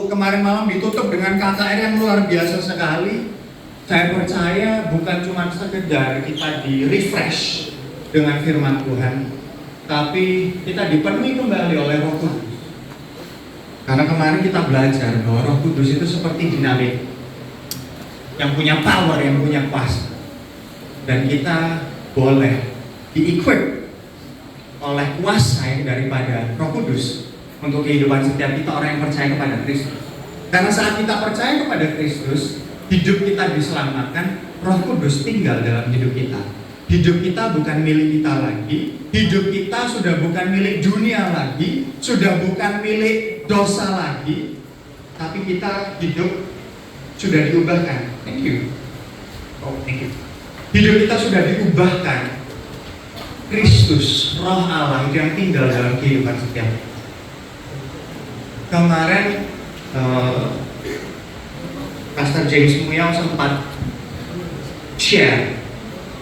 kemarin malam ditutup dengan KKR yang luar biasa sekali. Saya percaya bukan cuma sekedar kita di-refresh dengan firman Tuhan, tapi kita dipenuhi kembali oleh Roh Kudus. Karena kemarin kita belajar bahwa Roh Kudus itu seperti dinamit yang punya power, yang punya kuasa. Dan kita boleh di-equip oleh kuasa yang daripada Roh Kudus untuk kehidupan setiap kita orang yang percaya kepada Kristus. Karena saat kita percaya kepada Kristus, hidup kita diselamatkan, Roh Kudus tinggal dalam hidup kita. Hidup kita bukan milik kita lagi, hidup kita sudah bukan milik dunia lagi, sudah bukan milik dosa lagi, tapi kita hidup sudah diubahkan. Thank you. Oh, thank you. Hidup kita sudah diubahkan. Kristus, Roh Allah yang tinggal dalam kehidupan setiap kita. Kemarin Pastor James Muyang sempat share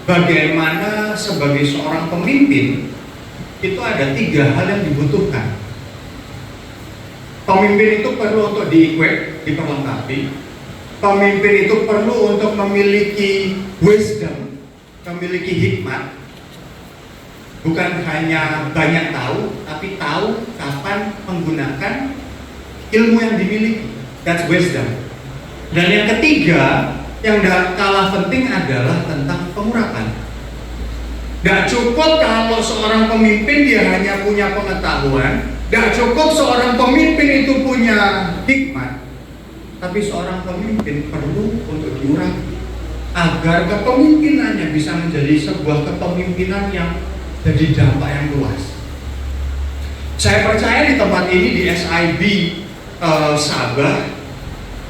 bagaimana sebagai seorang pemimpin itu ada 3 hal yang dibutuhkan. Pemimpin itu perlu untuk di-equip, diperlengkapi. Pemimpin itu perlu untuk memiliki wisdom, memiliki hikmat. Bukan hanya banyak tahu, tapi tahu kapan menggunakan ilmu yang dimiliki. That's wisdom. Dan yang ketiga, yang gak kalah penting adalah tentang pengurapan. Gak cukup kalau seorang pemimpin dia hanya punya pengetahuan, gak cukup seorang pemimpin itu punya hikmat, tapi seorang pemimpin perlu untuk diurapi agar kepemimpinannya bisa menjadi sebuah kepemimpinan yang jadi dampak yang luas. Saya percaya di tempat ini di SIB Sabah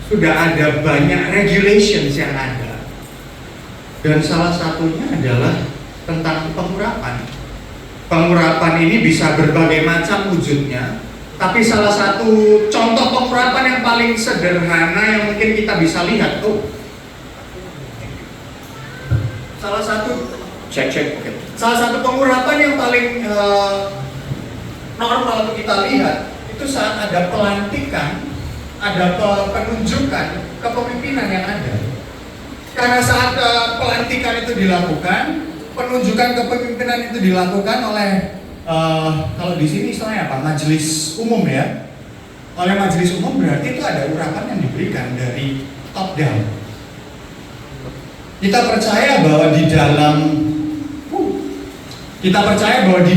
sudah ada banyak regulations yang ada, dan salah satunya adalah tentang pengurapan. Pengurapan ini bisa berbagai macam wujudnya, tapi salah satu contoh pengurapan yang paling sederhana yang mungkin kita bisa lihat tuh, salah satu cek. Salah satu pengurapan yang paling normal untuk kita lihat itu saat ada pelantikan, ada penunjukan kepemimpinan yang ada. Karena saat pelantikan itu dilakukan, penunjukan kepemimpinan itu dilakukan oleh kalau di sini istilahnya apa? Majelis umum ya. Oleh majelis umum berarti itu ada urapan yang diberikan dari top down. Kita percaya bahwa di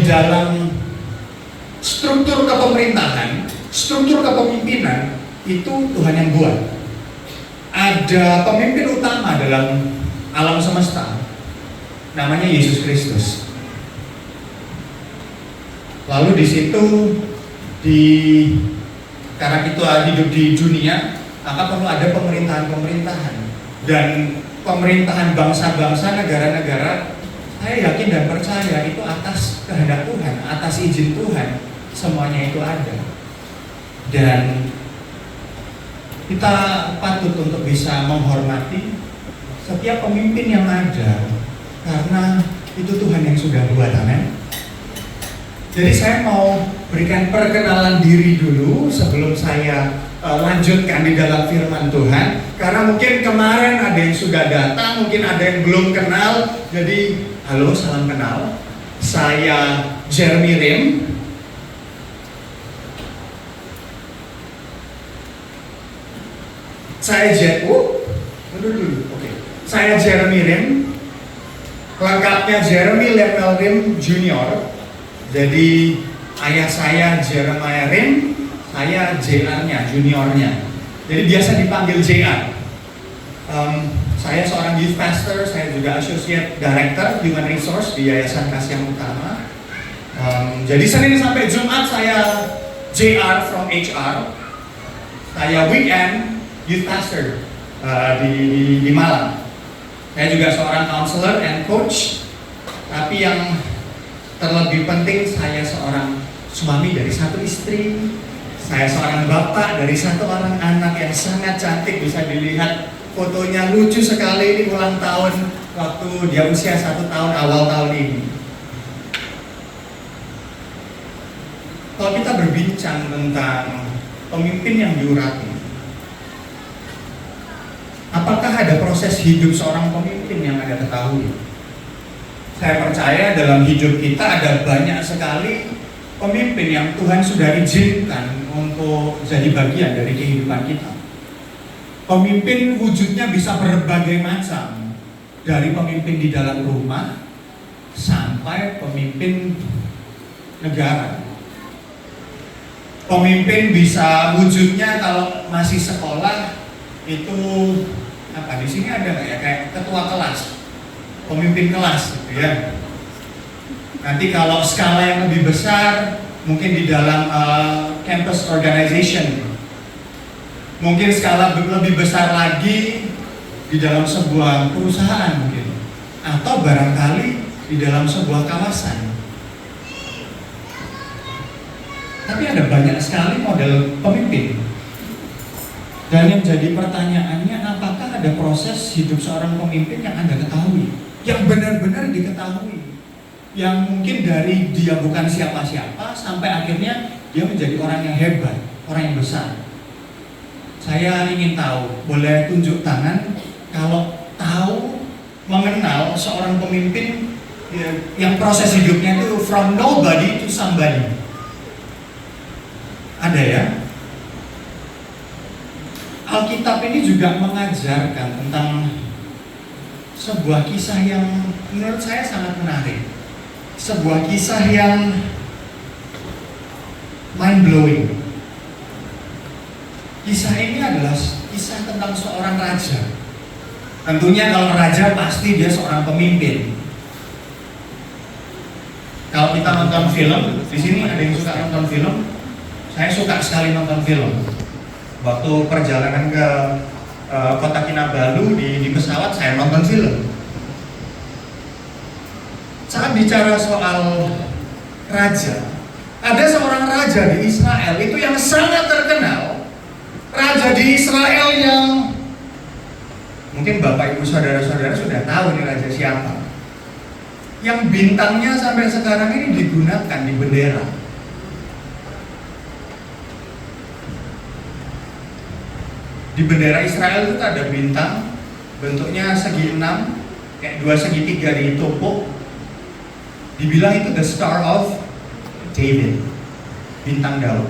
dalam struktur kepemerintahan, struktur kepemimpinan itu Tuhan yang buat. Ada pemimpin utama dalam alam semesta, namanya Yesus Kristus. Lalu di situ, karena kita hidup di dunia, maka perlu ada pemerintahan-pemerintahan dan pemerintahan bangsa-bangsa, negara-negara. Saya yakin dan percaya itu atas kehendak Tuhan, atas izin Tuhan, semuanya itu ada. Dan kita patut untuk bisa menghormati setiap pemimpin yang ada, karena itu Tuhan yang sudah buat, amin. Jadi saya mau berikan perkenalan diri dulu sebelum saya lanjutkan di dalam firman Tuhan. Karena mungkin kemarin ada yang sudah datang, mungkin ada yang belum kenal. Jadi halo, salam kenal. Saya Jeremy Rim. Saya Jeremy Rim. Lengkapnya Jeremy Lemuel Rim Junior. Jadi ayah saya Jeremiah Rim, saya JR-nya, juniornya. Jadi biasa dipanggil JR. Saya seorang youth pastor, saya juga associate director human resource di Yayasan Kasih Yang Utama. Jadi Senin sampai Jumat saya JR from HR. Saya weekend youth pastor di Malang. Saya juga seorang counselor and coach. Tapi yang terlebih penting, saya seorang suami dari satu istri. Saya seorang bapak dari satu orang anak yang sangat cantik. Bisa dilihat fotonya, lucu sekali. Ini ulang tahun waktu dia usia 1 tahun awal tahun ini. Kalau kita berbincang tentang pemimpin yang diurapi, proses hidup seorang pemimpin yang Anda ketahui. Saya percaya dalam hidup kita ada banyak sekali pemimpin yang Tuhan sudah izinkan untuk jadi bagian dari kehidupan kita. Pemimpin wujudnya bisa berbagai macam, dari pemimpin di dalam rumah sampai pemimpin negara. Pemimpin bisa wujudnya kalau masih sekolah itu apa, di sini ada nggak ya, kayak ketua kelas, pemimpin kelas gitu ya. Nanti kalau skala yang lebih besar mungkin di dalam campus organization, mungkin skala lebih besar lagi di dalam sebuah perusahaan mungkin, atau barangkali di dalam sebuah kawasan. Tapi ada banyak sekali model pemimpin. Dan yang jadi pertanyaannya, apakah ada proses hidup seorang pemimpin yang Anda ketahui, yang benar-benar diketahui, yang mungkin dari dia bukan siapa-siapa sampai akhirnya dia menjadi orang yang hebat, orang yang besar. Saya ingin tahu, boleh tunjuk tangan kalau tahu, mengenal seorang pemimpin yang proses hidupnya itu from nobody to somebody. Ada ya? Alkitab ini juga mengajarkan tentang sebuah kisah yang menurut saya sangat menarik. Sebuah kisah yang mind blowing. Kisah ini adalah kisah tentang seorang raja. Tentunya kalau raja pasti dia seorang pemimpin. Kalau kita nonton film, di sini ada yang suka nonton film. Saya suka sekali nonton film. Waktu perjalanan ke kota Kinabalu di pesawat, saya nonton film. Saat bicara soal raja, ada seorang raja di Israel itu yang sangat terkenal. Raja di Israel yang mungkin Bapak Ibu Saudara-saudara sudah tahu ini raja siapa. Yang bintangnya sampai sekarang ini digunakan di bendera. Di bendera Israel itu ada bintang, bentuknya segi 6, kayak 2 segitiga ditumpuk. Dibilang itu the Star of David, bintang Daud.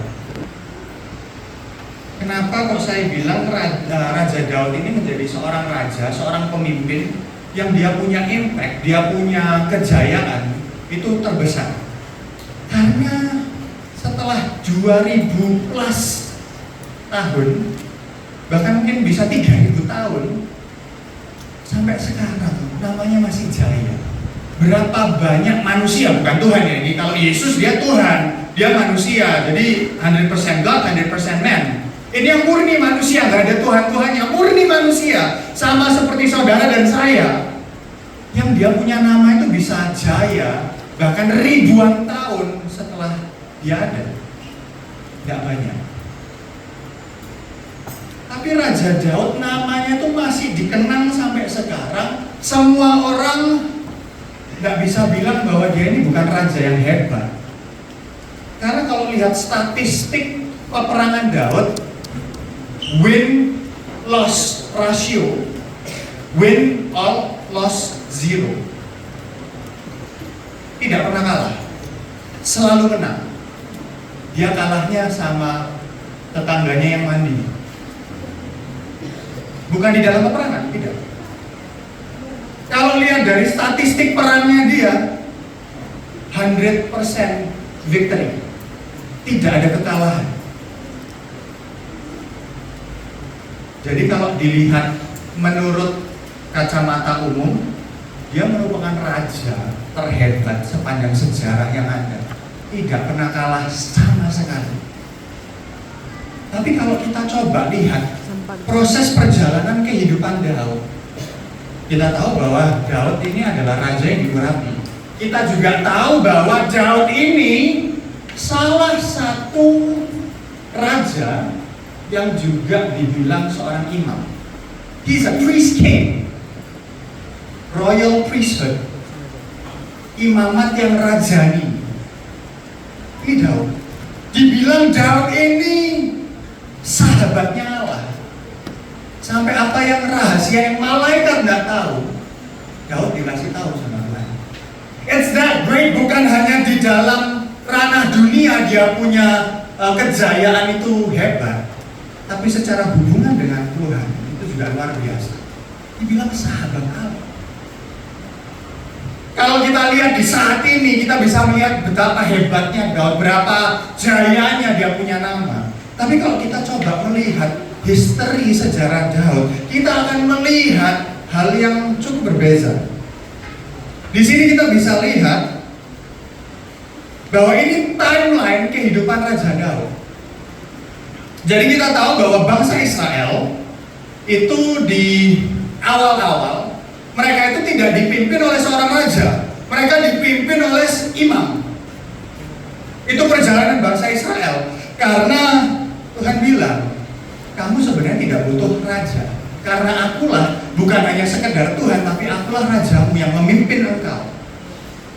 Kenapa kok saya bilang Raja Daud ini menjadi seorang raja, seorang pemimpin yang dia punya impact, dia punya kejayaan itu terbesar? Karena setelah 2000 plus tahun, bahkan mungkin bisa 3000 tahun, sampai sekarang namanya masih jaya. Berapa banyak manusia, bukan Tuhan ya ini, kalau Yesus dia Tuhan, dia manusia, jadi 100% God, 100% man. Ini yang murni manusia, nggak ada Tuhan-Tuhannya, murni manusia, sama seperti saudara dan saya. Yang dia punya nama itu bisa jaya, bahkan ribuan tahun setelah dia ada. Nggak banyak. Tapi Raja Daud namanya itu masih dikenang sampai sekarang. Semua orang nggak bisa bilang bahwa dia ini bukan raja yang hebat. Karena kalau lihat statistik peperangan Daud, win-loss ratio, win all loss 0. Tidak pernah kalah, selalu menang. Dia kalahnya sama tetangganya yang mandi. Bukan di dalam peperangan, tidak. Kalau lihat dari statistik perangnya dia, 100% victory. Tidak ada kekalahan. Jadi kalau dilihat menurut kacamata umum, dia merupakan raja terhebat sepanjang sejarah yang ada. Tidak pernah kalah sama sekali. Tapi kalau kita coba lihat proses perjalanan kehidupan Daud, kita tahu bahwa Daud ini adalah raja yang diurapi. Kita juga tahu bahwa Daud ini salah satu raja yang juga dibilang seorang imam. He's a priest king, royal priesthood, imamat yang rajani. Ini Daud. Dibilang Daud ini sahabatnya Allah. Sampai apa yang rahasia yang malaikat nggak tahu, Daud dikasih tahu sama Tuhan. It's that great, bukan hanya di dalam ranah dunia dia punya kejayaan itu hebat, tapi secara hubungan dengan Tuhan itu juga luar biasa. Dibilang sahabat Allah. Kalau kita lihat di saat ini, kita bisa melihat betapa hebatnya Daud, berapa jayanya dia punya nama. Tapi kalau kita coba melihat history sejarah Daud, kita akan melihat hal yang cukup berbeda. Di sini kita bisa lihat bahwa ini timeline kehidupan Raja Daud. Jadi kita tahu bahwa bangsa Israel itu di awal-awal mereka itu tidak dipimpin oleh seorang raja, mereka dipimpin oleh imam. Itu perjalanan bangsa Israel, karena Tuhan bilang, kamu sebenarnya tidak butuh raja, karena akulah bukan hanya sekedar Tuhan, tapi akulah rajamu yang memimpin engkau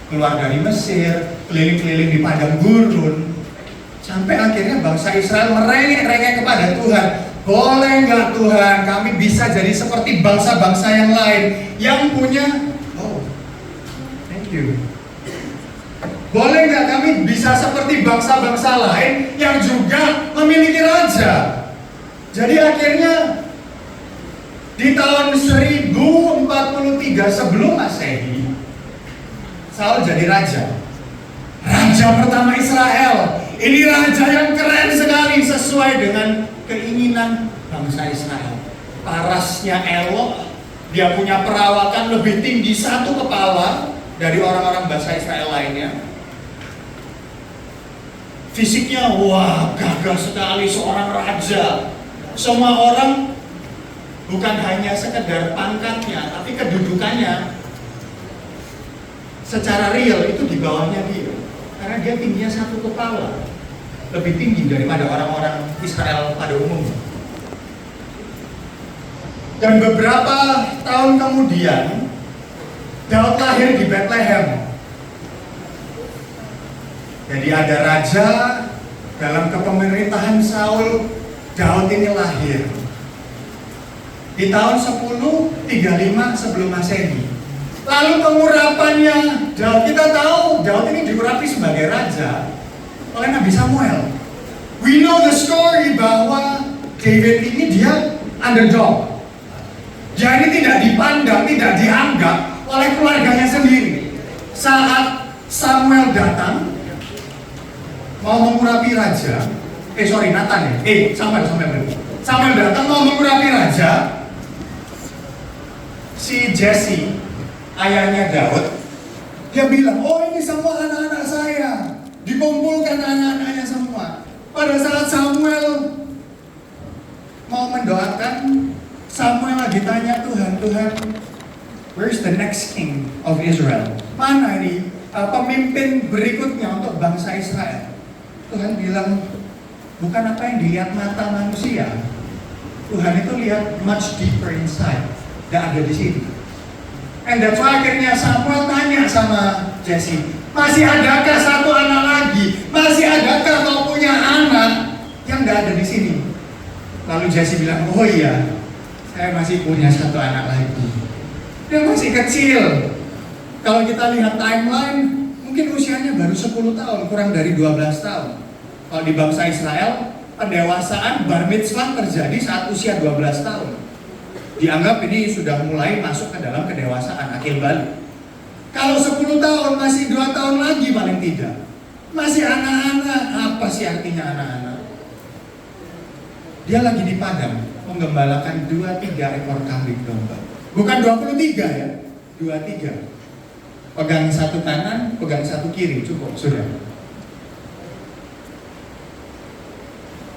keluar dari Mesir, keliling-keliling di padang gurun, sampai akhirnya bangsa Israel merengek-rengek kepada Tuhan. Boleh nggak Tuhan, kami bisa jadi seperti bangsa-bangsa yang lain yang punya, thank you. Boleh nggak kami bisa seperti bangsa-bangsa lain yang juga memiliki raja? Jadi akhirnya di tahun 1043 sebelum Masehi, Saul jadi raja. Raja pertama Israel. Ini raja yang keren sekali, sesuai dengan keinginan bangsa Israel. Parasnya elok, dia punya perawakan lebih tinggi satu kepala dari orang-orang bangsa Israel lainnya. Fisiknya wah gagah sekali, seorang raja. Semua orang bukan hanya sekedar pangkatnya, tapi kedudukannya secara real itu di bawahnya dia. Karena dia tingginya satu kepala, lebih tinggi daripada orang-orang Israel pada umumnya. Dan beberapa tahun kemudian Daud lahir di Bethlehem. Jadi ada raja dalam kepemerintahan Saul, Daud ini lahir di tahun 1035 sebelum Masehi. Lalu pengurapannya Daud, kita tahu Daud ini diurapi sebagai raja oleh Nabi Samuel. We know the story bahwa David ini dia underdog. Dia ini tidak dipandang, tidak dianggap oleh keluarganya sendiri. Saat Samuel datang mau mengurapi raja, Nathan ya, Samuel datang mau mengurapi raja. Si Jesse, ayahnya Daud, dia bilang, oh ini semua anak-anak saya, dikumpulkan anak-anaknya semua. Pada saat Samuel mau mendoakan, Samuel lagi tanya Tuhan, where's the next king of Israel? Mana ini pemimpin berikutnya untuk bangsa Israel? Tuhan bilang, bukan apa yang dilihat mata manusia. Tuhan itu lihat much deeper inside. Tidak ada di sini. And that's why akhirnya Samuel tanya sama Jesse, masih adakah satu anak lagi? Masih adakah kau punya anak yang tidak ada di sini? Lalu Jesse bilang, oh iya, saya masih punya satu anak lagi. Dia masih kecil. Kalau kita lihat timeline, mungkin usianya baru 10 tahun, kurang dari 12 tahun. Kalau di bangsa Israel, pendewasaan bar mitzvah terjadi saat usia 12 tahun. Dianggap ini sudah mulai masuk ke dalam kedewasaan, akil balik. Kalau 10 tahun, masih 2 tahun lagi paling tidak. Masih anak-anak. Apa sih artinya anak-anak? Dia lagi di padang menggembalakan 2-3 ekor kambing domba. Bukan 23 ya, 23. Pegang satu kanan, pegang satu kiri, cukup, sudah.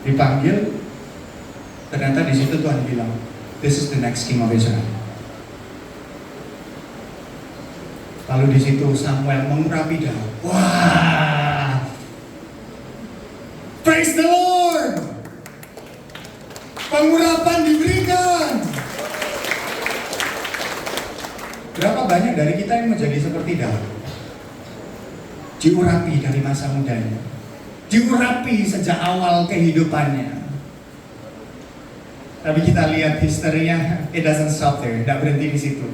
Dipanggil, ternyata di situ Tuhan bilang, this is the next king of Israel. Lalu di situ Samuel mengurapi Daud. Wah, praise the Lord. Pengurapan diberikan. Berapa banyak dari kita yang menjadi seperti Daud? Diurapi dari masa mudanya, diurapi sejak awal kehidupannya. Tapi kita lihat historinya, it doesn't stop there, tidak berhenti di situ.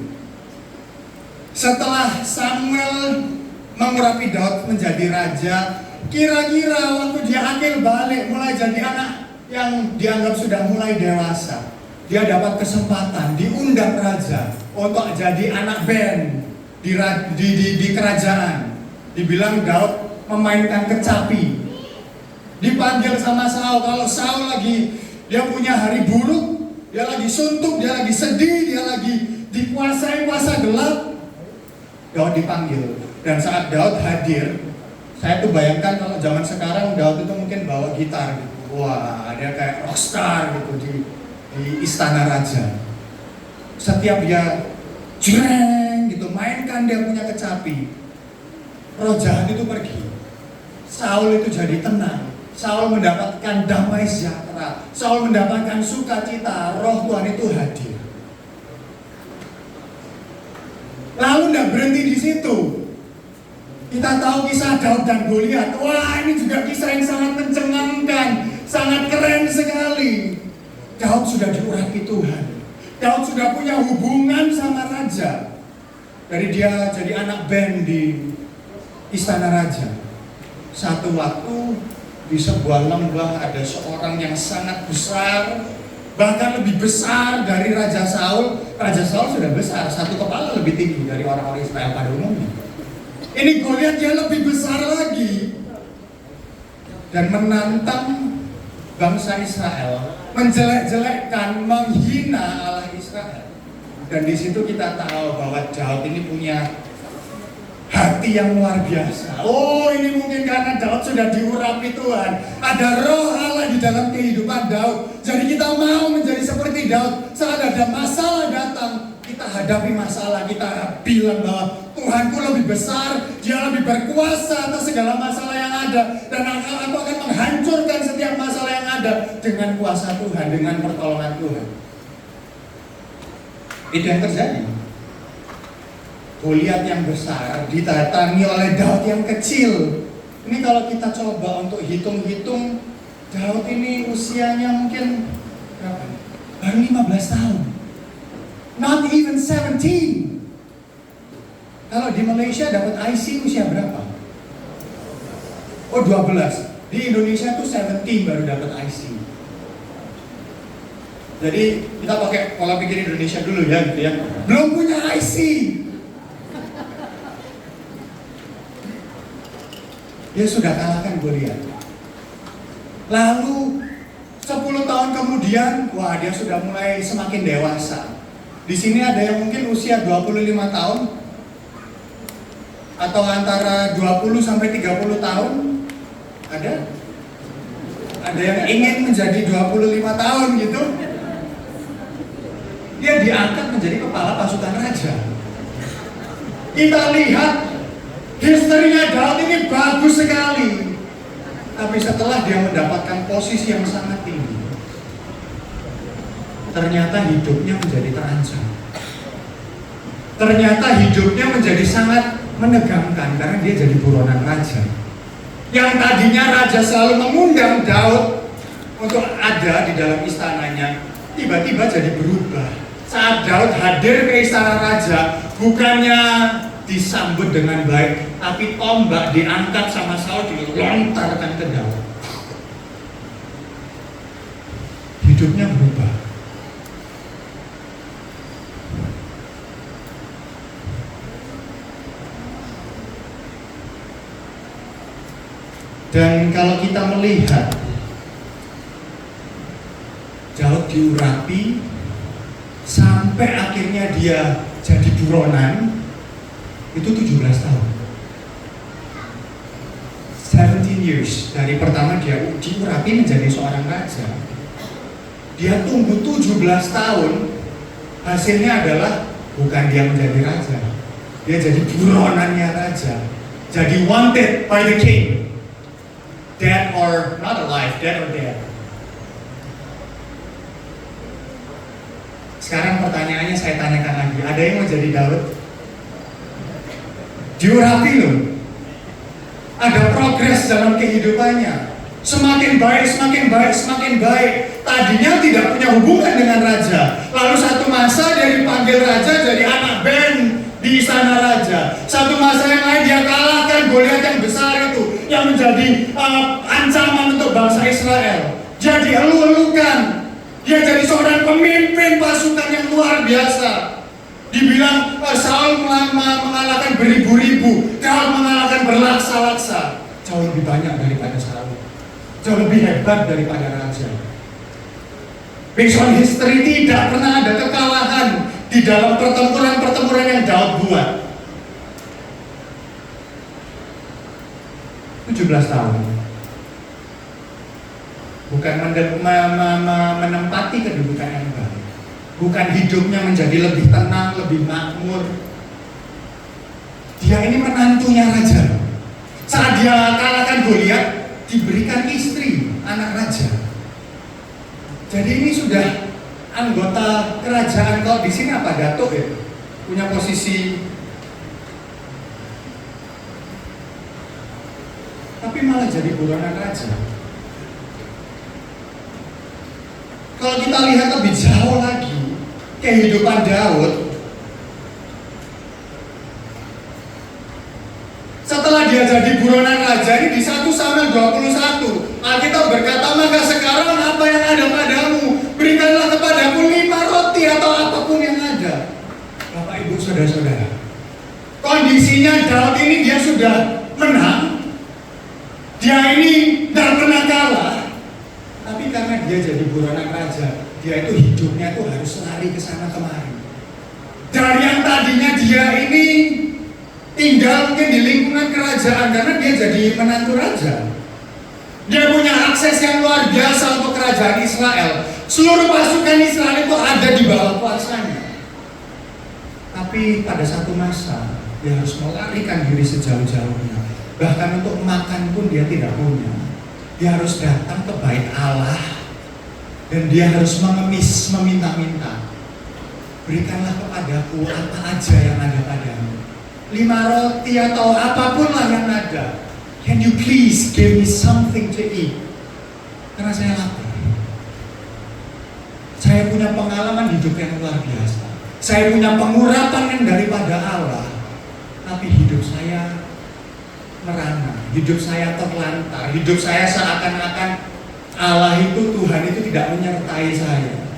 Setelah Samuel mengurapi Daud menjadi raja, kira-kira waktu dia akil balik, mulai jadi anak yang dianggap sudah mulai dewasa, dia dapat kesempatan diundang raja untuk jadi anak band di kerajaan. Dibilang Daud memainkan kecapi. Dipanggil sama Saul, kalau Saul lagi dia punya hari buruk, dia lagi suntuk, dia lagi sedih, dia lagi dikuasai kuasa gelap, Daud dipanggil. Dan saat Daud hadir, saya tuh bayangkan kalau zaman sekarang Daud itu mungkin bawa gitar gitu. Wah, dia kayak rockstar gitu di istana raja. Setiap dia jreng gitu mainkan dia punya kecapi, roh jahat itu pergi. Saul itu jadi tenang. Saul mendapatkan damai sejahtera. Saul mendapatkan sukacita. Roh Tuhan itu hadir. Lalu tidak berhenti di situ. Kita tahu kisah Daud dan Goliat. Wah, ini juga kisah yang sangat mencengangkan, sangat keren sekali. Daud sudah diurapi Tuhan. Daud sudah punya hubungan sama raja. Dari dia jadi anak band di istana raja. Satu waktu di sebuah lembah ada seorang yang sangat besar, bahkan lebih besar dari Raja Saul. Raja Saul sudah besar, satu kepala lebih tinggi dari orang-orang Israel pada umumnya. Ini Goliat dia lebih besar lagi dan menantang bangsa Israel, menjelek-jelekkan, menghina Allah Israel. Dan di situ kita tahu bahwa Daud ini punya hati yang luar biasa. Oh, ini mungkin karena Daud sudah diurapi Tuhan. Ada roh Allah di dalam kehidupan Daud. Jadi kita mau menjadi seperti Daud. Saat ada masalah datang, kita hadapi masalah. Kita bilang bahwa Tuhanku lebih besar, Dia lebih berkuasa atas segala masalah yang ada. Dan aku akan menghancurkan setiap masalah yang ada dengan kuasa Tuhan, dengan pertolongan Tuhan. Itu yang terjadi. Goliat yang besar didatangi oleh Daud yang kecil. Ini kalau kita coba untuk hitung-hitung, Daud ini usianya mungkin berapa? Baru 15 tahun. Not even 17. Kalau di Malaysia dapat IC usia berapa? Oh, 12. Di Indonesia tuh 17 baru dapat IC. Jadi kita pakai pola pikir Indonesia dulu ya gitu ya. Belum punya IC. Dia sudah kalahkan Goliat. Lalu 10 tahun kemudian, wah dia sudah mulai semakin dewasa. Di sini ada yang mungkin usia 25 tahun atau antara 20 sampai 30 tahun. Ada? Ada yang ingin menjadi 25 tahun gitu. Dia diangkat menjadi kepala pasukan raja. Kita lihat historinya Daud ini bagus sekali. Tapi setelah dia mendapatkan posisi yang sangat tinggi, ternyata hidupnya menjadi terancam. Ternyata hidupnya menjadi sangat menegangkan karena dia jadi buronan raja. Yang tadinya raja selalu mengundang Daud untuk ada di dalam istananya, tiba-tiba jadi berubah. Saat Daud hadir ke istana raja, bukannya disambut dengan baik, tapi tombak diangkat sama Saul dilontarkan ke Daud. Hidupnya berubah. Dan kalau kita melihat Daud diurapi sampai akhirnya dia jadi buronan, itu 17 tahun. 17 years. Dari pertama dia diurapi menjadi seorang raja, dia tunggu 17 tahun. Hasilnya adalah bukan dia menjadi raja, dia jadi buronannya raja, jadi wanted by the king, dead or not alive, dead or dead. Sekarang pertanyaannya saya tanyakan lagi, ada yang mau jadi Daud? Diurapi loh, ada progres dalam kehidupannya, semakin baik, semakin baik, semakin baik. Tadinya tidak punya hubungan dengan menjadi ancaman untuk bangsa Israel. Dia dielu-elukan. Dia jadi seorang pemimpin pasukan yang luar biasa. Dibilang Saul mengalahkan beribu-ribu, Daud mengalahkan berlaksa-laksa. Jauh lebih banyak daripada Saul. Jauh lebih hebat daripada raja. Based on history, tidak pernah ada kekalahan di dalam pertempuran-pertempuran yang Daud buat. 17 tahun. Bukan menempati kedudukan yang baik. Bukan hidupnya menjadi lebih tenang, lebih makmur. Dia ini menantunya raja. Saat dia kalahkan Goliat, diberikan istri, anak raja. Jadi ini sudah anggota kerajaan. Kalau di sini apa, datuk ya? Punya posisi. Tapi malah jadi buronan raja. Kalau kita lihat lebih jauh lagi kehidupan Daud, setelah dia jadi buronan raja ini di 1 Samuel 21, Alkitab berkata, maka sekarang apa yang ada padamu, berikanlah kepadaku 5 roti atau apapun yang ada. Bapak Ibu saudara-saudara, kondisinya Daud ini dia sudah menang, dia ini tidak pernah kalah. Tapi karena dia jadi buronan raja, dia itu hidupnya itu harus lari ke sana kemari. Dari yang tadinya dia ini tinggal mungkin di lingkungan kerajaan karena dia jadi menantu raja. Dia punya akses yang luar biasa untuk kerajaan Israel. Seluruh pasukan Israel itu ada di bawah kuasanya. Tapi pada satu masa dia harus melarikan diri sejauh-jauhnya. Bahkan untuk makan pun dia tidak punya. Dia harus datang ke bait Allah dan dia harus mengemis, meminta-minta. Berikanlah kepadaku apa aja yang ada padamu. 5 roti atau apapun lah yang ada. Can you please give me something to eat? Karena saya lapar. Saya punya pengalaman hidup yang luar biasa. Saya punya pengurapan yang daripada Allah. Tapi hidup saya merana, hidup saya terlantar, hidup saya seakan-akan Allah itu, Tuhan itu tidak menyertai saya.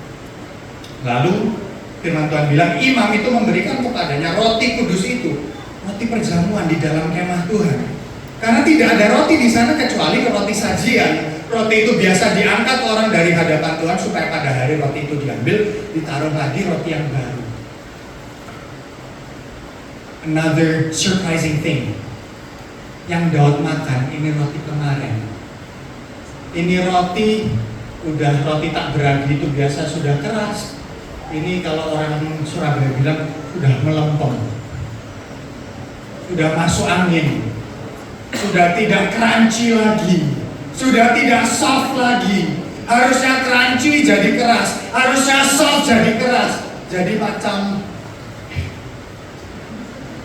Lalu firman Tuhan bilang, imam itu memberikan kepadanya roti kudus itu, roti perjamuan di dalam kemah Tuhan. Karena tidak ada roti di sana kecuali roti sajian. Roti itu biasa diangkat orang dari hadapan Tuhan supaya pada hari roti itu diambil, ditaruh lagi roti yang baru. Another surprising thing yang Daud makan, ini roti kemarin. Ini roti, udah roti tak beragi itu biasa sudah keras. Ini kalau orang Surabaya bilang sudah melempem, sudah masuk angin, sudah tidak crunchy lagi, sudah tidak soft lagi. Harusnya crunchy jadi keras, harusnya soft jadi keras. Jadi macam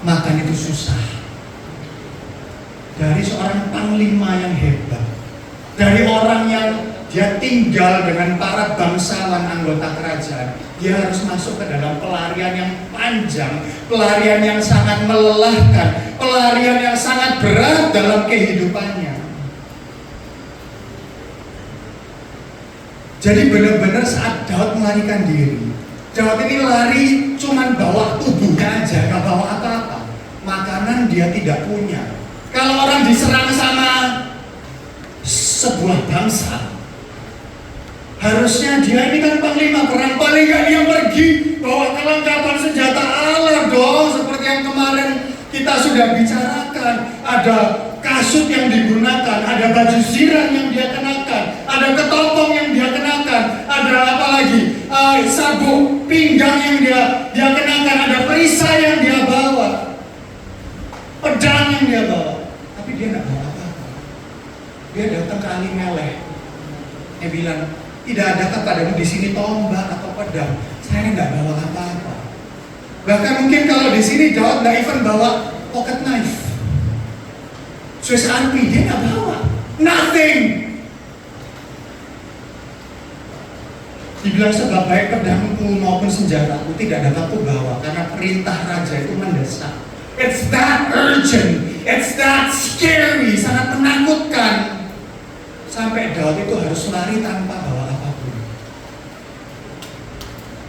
makan itu susah. Dari seorang panglima yang hebat, dari orang yang dia tinggal dengan para bangsawan anggota kerajaan, dia harus masuk ke dalam pelarian yang panjang, pelarian yang sangat melelahkan, pelarian yang sangat berat dalam kehidupannya. Jadi benar-benar saat Daud melarikan diri, Daud ini lari cuman bawa tubuhnya aja, gak bawa apa-apa. Makanan dia tidak punya. Kalau orang diserang sama sebuah bangsa, harusnya dia ini kan panglima perang, paling gak dia pergi bawa kelengkapan senjata Allah dong. Seperti yang kemarin kita sudah bicarakan, ada kasut yang digunakan, ada baju zirah yang dia kenakan, ada ketopong yang dia kenakan, ada apa lagi, sabuk pinggang yang dia kenakan, ada perisai yang dia bawa, pedang yang dia bawa. Tapi dia tidak bawa apa-apa. Dia datang ke Alimelek. Dia bilang, tidak ada kepadamu di sini tombak atau pedang. Saya tidak bawa apa-apa. Bahkan mungkin kalau di sini Daud tidak even bawa pocket knife, Swiss Army, dia tidak bawa. Nothing. Dibilang sebab baik pedangku maupun senjataku tidak dapat ku bawa karena perintah raja itu mendesak. It's that urgent. It's that scary, sangat menakutkan. Sampai Daud itu harus lari tanpa bawa apapun.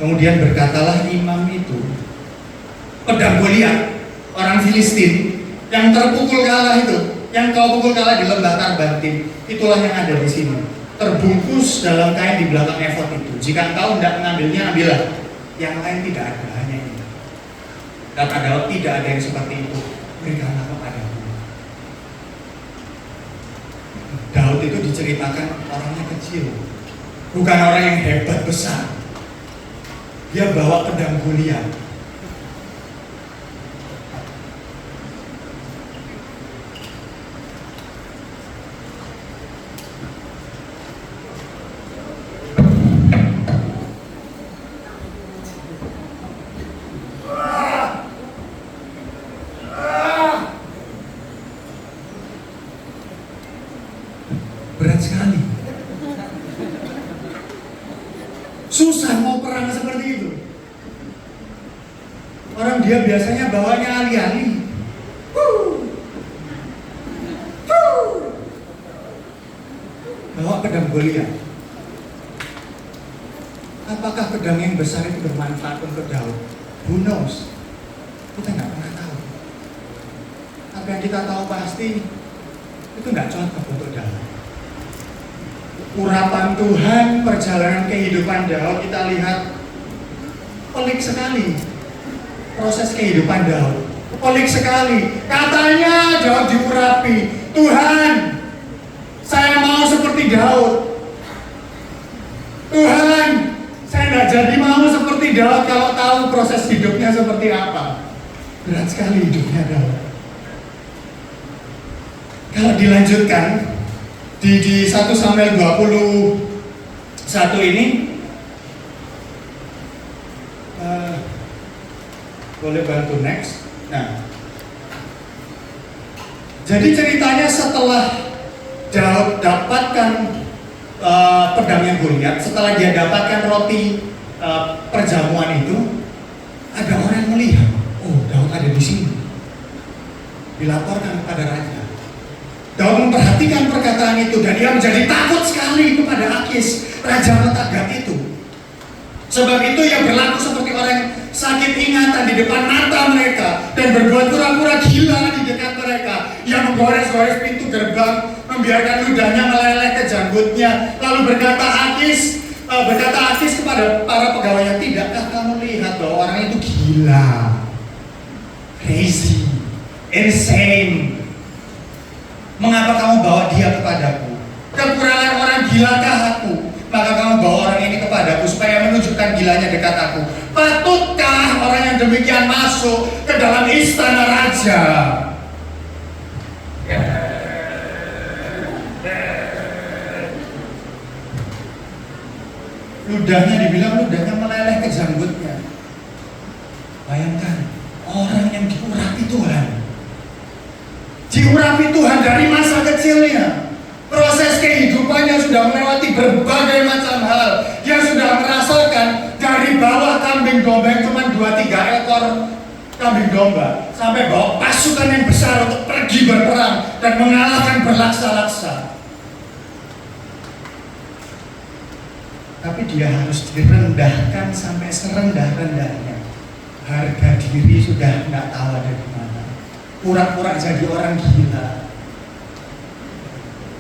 Kemudian berkatalah imam itu, pedang Goliat, orang Filistin yang terpukul kalah itu, yang kau pukul kalah di lembah Karbantim, itulah yang ada di sini, terbungkus dalam kain di belakang efod itu. Jika engkau tidak mengambilnya, ambillah. Yang lain tidak ada, hanya ini. Kata Daud, tidak ada yang seperti itu, berikanlah kepadaku. Daud itu diceritakan orangnya kecil, bukan orang yang hebat besar. Dia bawa pedang Goliat. Berat sekali. Susah mau perang seperti itu. Orang dia biasanya bawanya ali-ali. Bawa pedang Goliat. Apakah pedang yang besar itu bermanfaat untuk Daud? Who knows? Kita nggak pernah tahu. Apa yang kita tahu pasti itu nggak cocok untuk Daud. Urapan Tuhan, perjalanan kehidupan Daud, kita lihat pelik sekali. Proses kehidupan Daud pelik sekali. Katanya Daud diurapi, Tuhan, saya mau seperti Daud. Tuhan, saya nggak jadi mau seperti Daud kalau tahu proses hidupnya seperti apa. Berat sekali hidupnya Daud. Kalau dilanjutkan di 1 Samuel 21 ini, boleh bantu next. Nah, jadi ceritanya setelah Daud dapatkan pedangnya Goliat, setelah dia dapatkan roti perjamuan itu, ada orang yang melihat, oh Daud ada di sini. Dilaporkan kepada raja. Daud memperhatikan perkataan itu dan dia menjadi takut sekali kepada Akis, raja kota Gat itu. Sebab itu yang berlaku seperti orang yang sakit ingatan di depan mata mereka dan berbuat pura-pura gila di dekat mereka, yang menggores-gores pintu gerbang, membiarkan ludahnya meleleh ke janggutnya, lalu berkata Akis kepada para pegawainya, tidakkah kamu lihat bahwa orang itu gila, crazy, insane? Mengapa kamu bawa dia kepadaku? Kekurangan orang gilakah aku? Maka kamu bawa orang ini kepadaku supaya menunjukkan gilanya dekat aku. Patutkah orang yang demikian masuk ke dalam istana raja? Ludahnya dibilang ludahnya meleleh ke janggutnya. Bayangkan, orang yang diurapi Tuhan. Diurapi Tuhan dari masa kecilnya. Proses kehidupannya sudah melewati berbagai macam hal. Dia sudah merasakan dari bawah kambing domba yang cuma 2-3 ekor kambing domba, sampai bawa pasukan yang besar untuk pergi berperang dan mengalahkan berlaksa-laksa. Tapi dia harus direndahkan sampai serendah-rendahnya. Harga diri sudah nggak tahu ada di mana. Pura-pura jadi orang gila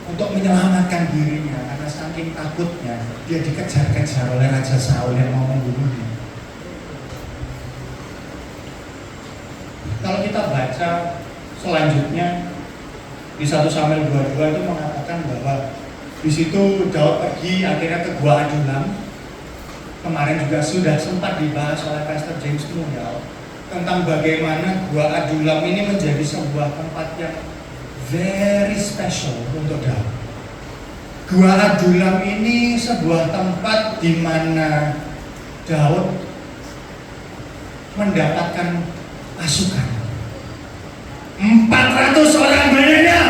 untuk menyelamatkan dirinya, karena saking takutnya dia dikejar-kejar oleh Raja Saul yang mau membunuhnya. Kalau kita baca selanjutnya di 1 Samuel 22 itu mengatakan bahwa di situ Daud pergi akhirnya ke Gua Adulam. Kemarin juga sudah sempat dibahas oleh Pastor James Muyal tentang bagaimana Gua Adulam ini menjadi sebuah tempat yang very special untuk Daud. Gua Adulam ini sebuah tempat di mana Daud mendapatkan pasukan 400 orang banyaknya.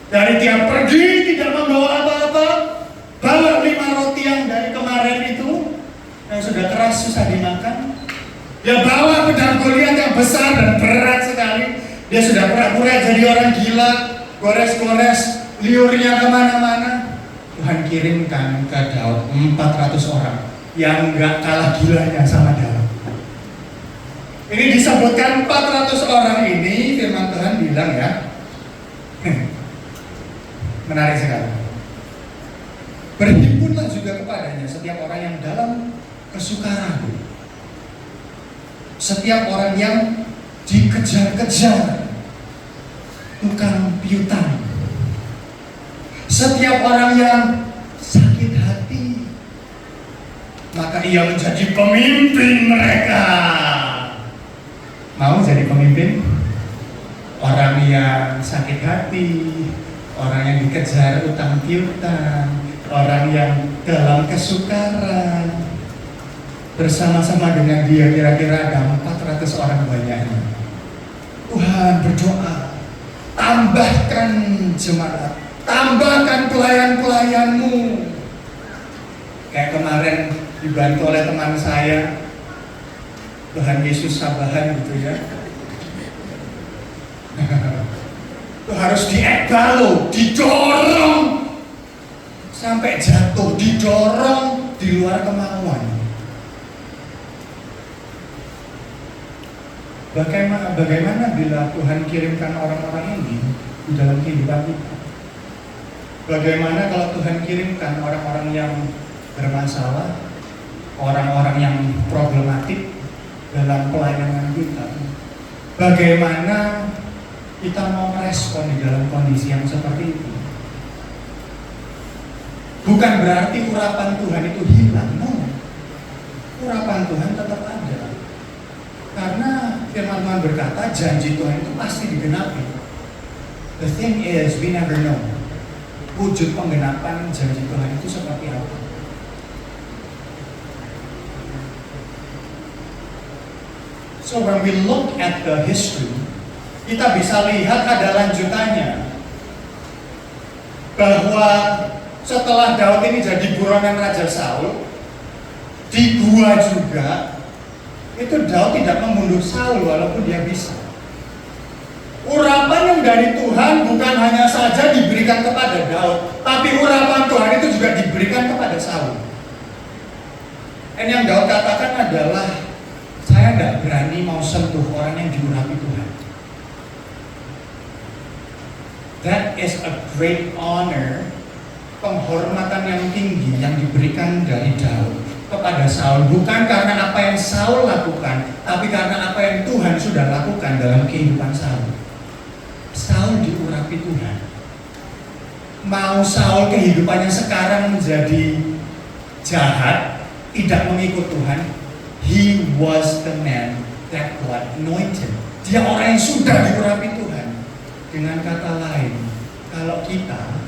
Dari tiap pergi tidak membawa apa-apa, bawa 5 roti yang dari kemarin itu yang sudah keras susah dimakan. Dia bawa pedang Goliat yang besar dan berat sekali. Dia sudah pura-pura jadi orang gila, gores-gores, liurnya kemana-mana. Tuhan kirimkan ke Daud 400 orang yang gak kalah gilanya sama Daud. Ini disebutkan 400 orang ini, firman Tuhan bilang ya, menarik sekali. Berhimpunlah juga kepadanya setiap orang yang dalam kesukaran, setiap orang yang dikejar-kejar, tukang piutang, setiap orang yang sakit hati, maka ia menjadi pemimpin mereka. Mau jadi pemimpin? Orang yang sakit hati, orang yang dikejar utang piutang, orang yang dalam kesukaran, bersama-sama dengan dia kira-kira ada 400 orang banyaknya. Tuhan berdoa, tambahkan jemaat, tambahkan pelayan-pelayanmu. Kayak kemarin dibantu oleh teman saya, Tuhan Yesus Sabahan gitu ya. Itu harus diekbalo, didorong sampai jatuh, didorong di luar kemauan. Bagaimana bila Tuhan kirimkan orang-orang ini di dalam kehidupan kita? Bagaimana kalau Tuhan kirimkan orang-orang yang bermasalah, orang-orang yang problematik dalam pelayanan kita? Bagaimana kita mau merespon di dalam kondisi yang seperti itu? Bukan berarti urapan Tuhan itu hilang, no. Urapan Tuhan tetap ada. Karena firman Tuhan berkata, janji Tuhan itu pasti digenapi. The thing is, we never know wujud penggenapan janji Tuhan itu seperti apa. So when we look at the history, kita bisa lihat ada lanjutannya. Bahwa setelah Daud ini jadi buronan Raja Saul, di gua juga, itu Daud tidak membunuh Saul walaupun dia bisa. Urapan yang dari Tuhan bukan hanya saja diberikan kepada Daud, tapi urapan Tuhan itu juga diberikan kepada Saul. Dan yang Daud katakan adalah, saya tidak berani mau sentuh orang yang diurapi Tuhan. That is a great honor, penghormatan yang tinggi yang diberikan dari Daud kepada Saul, bukan karena apa yang Saul lakukan, tapi karena apa yang Tuhan sudah lakukan dalam kehidupan Saul. Saul diurapi Tuhan. Mau Saul kehidupannya sekarang menjadi jahat, tidak mengikut Tuhan, he was the man that God anointed. Dia orang yang sudah diurapi Tuhan. Dengan kata lain, kalau kita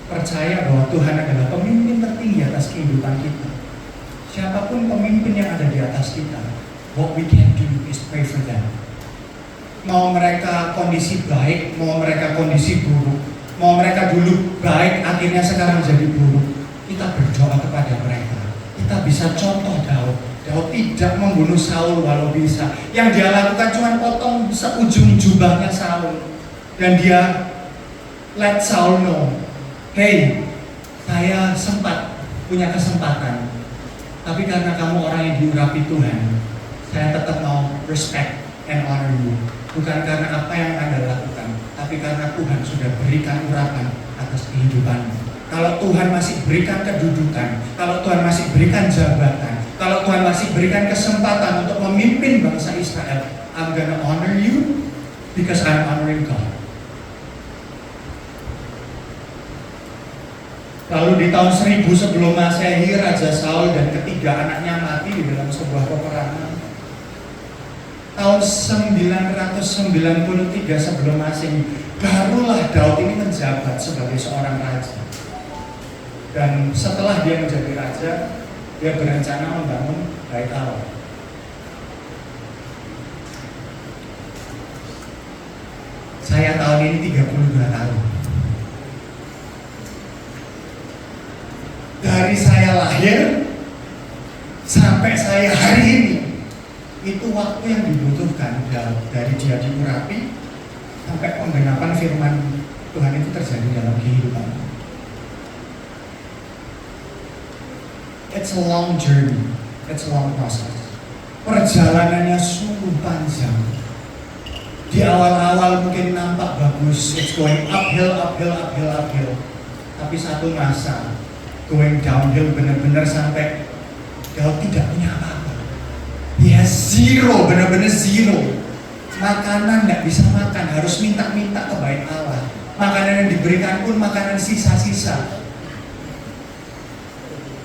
percaya bahwa Tuhan adalah pemimpin tertinggi atas kehidupan kita, siapapun pemimpin yang ada di atas kita, what we can do is pray for them. Mau mereka kondisi baik, mau mereka kondisi buruk, mau mereka dulu baik, akhirnya sekarang jadi buruk, kita berdoa kepada mereka. Kita bisa contoh Daud. Daud tidak membunuh Saul walau bisa. Yang dia lakukan cuma potong seujung jubahnya Saul. Dan dia let Saul know, hey, saya sempat punya kesempatan, tapi karena kamu orang yang diurapi Tuhan, saya tetap mau respect and honor you. Bukan karena apa yang Anda lakukan, tapi karena Tuhan sudah berikan urapan atas kehidupanmu. Kalau Tuhan masih berikan kedudukan, kalau Tuhan masih berikan jabatan, kalau Tuhan masih berikan kesempatan untuk memimpin bangsa Israel, I'm gonna honor you because I'm honoring God. Lalu di tahun 1000 sebelum Masehi, Raja Saul dan ketiga anaknya mati di dalam sebuah peperangan. Tahun 993 sebelum Masehi, barulah Daud ini menjabat sebagai seorang raja. Dan setelah dia menjadi raja, dia berencana membangun Bait Allah. Saya tahun ini 32 tahun. Dari saya lahir sampai saya hari ini itu waktu yang dibutuhkan dari dia diurapi sampai penggenapan firman Tuhan itu terjadi dalam kehidupan. It's a long journey, it's a long process. Perjalanannya sungguh panjang. Di awal-awal mungkin nampak bagus, it's going uphill. Tapi satu masa going downhill benar-benar sampai Daud tidak punya apa-apa. He has zero, benar-benar zero. Makanan nggak bisa makan, harus minta-minta ke bait Allah. Makanan yang diberikan pun makanan sisa-sisa.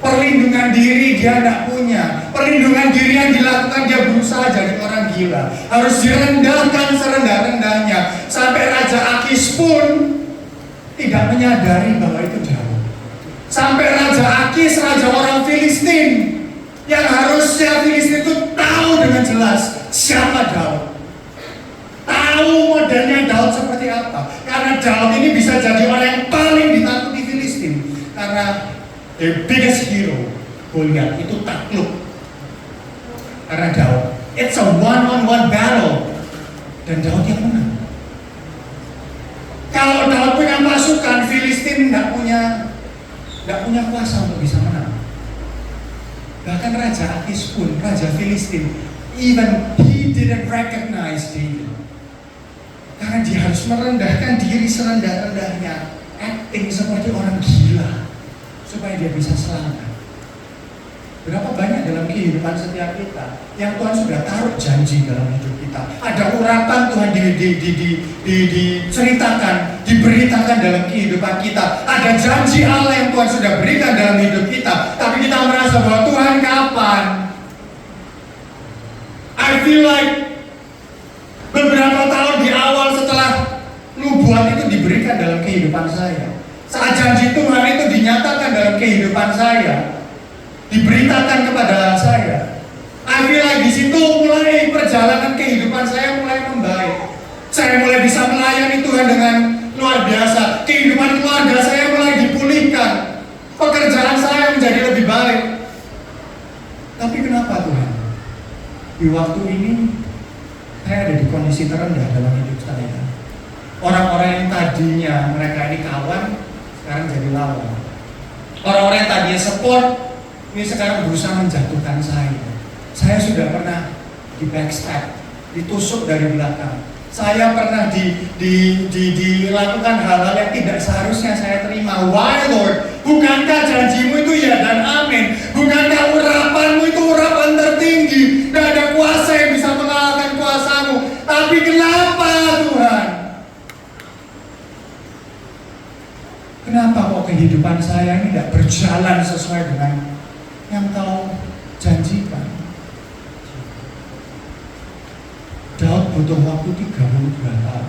Perlindungan diri dia tidak punya. Perlindungan diri yang dilakukan dia berusaha jadi orang gila. Harus direndahkan serendah-rendahnya. Sampai Raja Akis pun tidak menyadari bahwa itu Daud. Sampai Raja Akis, raja orang Filistin, yang harusnya Filistin itu tahu dengan jelas siapa Daud. Tahu modelnya Daud seperti apa. Karena Daud ini bisa jadi orang yang paling ditakuti Filistin. Karena the biggest hero, Goliat itu takluk karena Daud. It's a one-on-one battle dan Daud yang menang. Kalau Daud punya pasukan, Filistin nggak punya kuasa untuk bisa menang. Bahkan Raja Akis pun, Raja Filistin, even he didn't recognize David. Karena dia harus merendahkan diri serendah-rendahnya, acting seperti orang gila supaya dia bisa selamat. Berapa banyak dalam kehidupan setiap kita yang Tuhan sudah taruh janji dalam hidup kita. Ada urapan Tuhan diceritakan, diberitakan dalam kehidupan kita. Ada janji Allah yang Tuhan sudah berikan dalam hidup kita. Tapi kita merasa bahwa Tuhan kapan? I feel like beberapa tahun di awal setelah nubuat itu diberikan dalam kehidupan saya. Saat janji Tuhan itu dinyatakan dalam kehidupan saya, diberitakan kepada saya, I feel like di situ mulai perjalanan kehidupan saya mulai membaik. Saya mulai bisa melayani Tuhan dengan luar biasa. Kehidupan keluarga saya mulai dipulihkan. Pekerjaan saya menjadi lebih baik. Tapi kenapa Tuhan? Di waktu ini saya ada di kondisi terendah dalam hidup saya. Orang-orang yang tadinya mereka ini kawan, sekarang jadi lawan. Orang-orang yang tadinya support, ini sekarang berusaha menjatuhkan saya. Saya sudah pernah di backstab, ditusuk dari belakang. Saya pernah dilakukan hal-hal yang tidak seharusnya saya terima. Why Lord? Bukankah janjimu itu ya dan amin? Bukankah urapanmu itu urapan tertinggi? Tidak ada kuasa yang bisa mengalahkan kuasamu. Tapi kenapa Tuhan? Kenapa kok kehidupan saya ini tidak berjalan sesuai dengan yang kau janjikan? Daud butuh waktu 32 tahun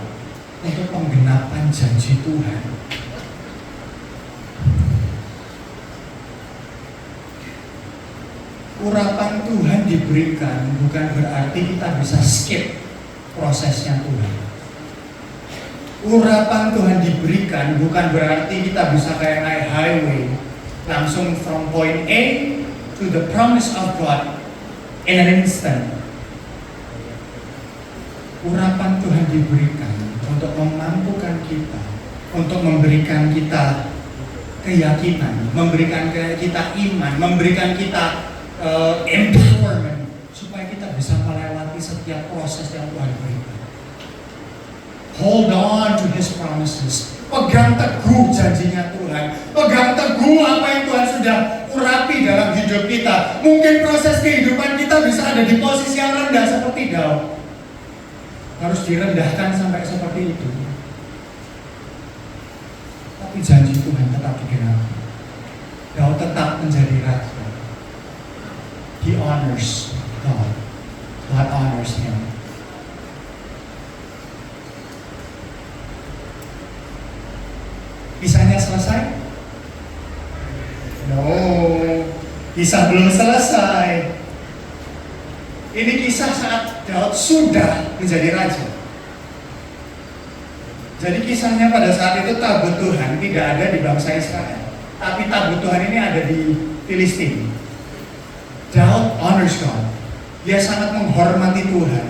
untuk penggenapan janji Tuhan. Urapan Tuhan diberikan bukan berarti kita bisa skip prosesnya Tuhan. Urapan Tuhan diberikan bukan berarti kita bisa kayak naik highway langsung from point A to the promise of God in an instant. Urapan Tuhan diberikan untuk memampukan kita, untuk memberikan kita keyakinan, memberikan kita iman, memberikan kita empowerment supaya kita bisa melewati setiap proses yang Tuhan berikan. Hold on to His promises. Pegang teguh janjinya Tuhan. Pegang teguh apa yang Tuhan sudah urapi dalam hidup kita. Mungkin proses kehidupan kita bisa ada di posisi yang rendah seperti Daud. Harus direndahkan sampai seperti itu. Tapi janji Tuhan tetap digenapi. Daud tetap menjadi raja. He honors God. God honors him. Kisahnya selesai? No, kisah belum selesai. Ini kisah saat Daud sudah menjadi raja. Jadi kisahnya pada saat itu tabut Tuhan tidak ada di bangsa Israel, tapi tabut Tuhan ini ada di Filistin. Daud honors God. Dia sangat menghormati Tuhan.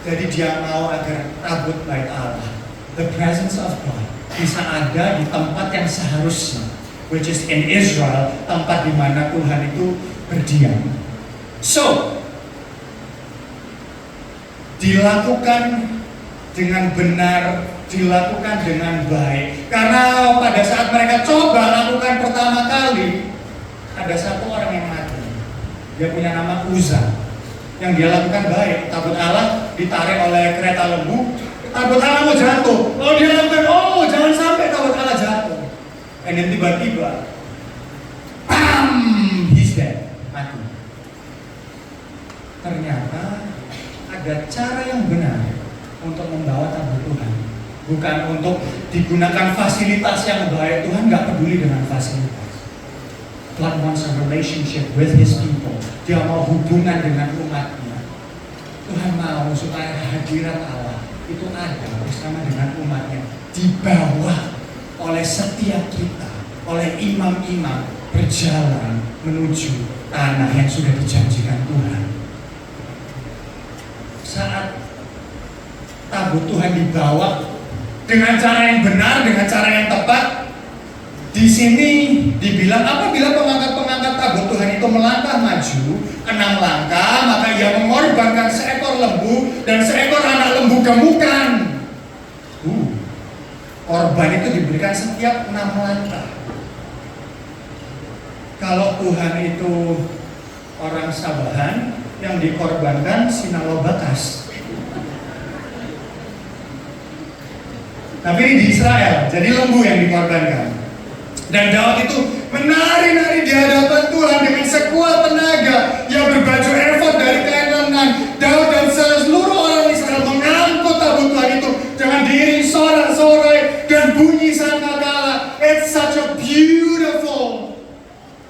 Jadi dia mau agar tabut bait Allah, the presence of God, bisa ada di tempat yang seharusnya, which is in Israel, tempat di mana Tuhan itu berdiam. So, dilakukan dengan benar, dilakukan dengan baik. Karena pada saat mereka coba lakukan pertama kali, ada satu orang yang mati. Dia punya nama Uza. Yang dia lakukan baik, tabut Allah ditarik oleh kereta lembu, tabut Allah mau jatuh. Lalu dia lakukan, oh jangan sampai tabut Allah jatuh. Dan tiba-tiba, bam, he's dead, mati. Ternyata ada cara yang benar untuk membawa tabut Tuhan, bukan untuk digunakan fasilitas yang baik. Tuhan nggak peduli dengan fasilitas. God wants a relationship with His people. Dia mau hubungan dengan umatnya. Tuhan mau supaya hadirat Allah itu ada bersama dengan umatnya, dibawa oleh setiap kita, oleh imam-imam berjalan menuju tanah yang sudah dijanjikan Tuhan. Saat tabut Tuhan dibawa dengan cara yang benar, dengan cara yang tepat, di sini dibilang apabila pengangkat-pengangkat tabut Tuhan itu melangkah maju 6 langkah, maka ia mengorbankan seekor lembu dan seekor anak lembu gemukan. Korban itu diberikan setiap 6 langkah. Kalau Tuhan itu orang Sabahan, yang dikorbankan Sinalobakas. Tapi ini di Israel, jadi lembu yang dikorbankan. Dan Daud itu menari-nari di hadapan Tuhan dengan sekuat tenaga. Ia berbaju efod dari kain lengan. Daud dan seluruh orang Israel mengangkut tabut Tuhan itu dengan diiring sorak-sorai dan bunyi sangkakala. It's such a beautiful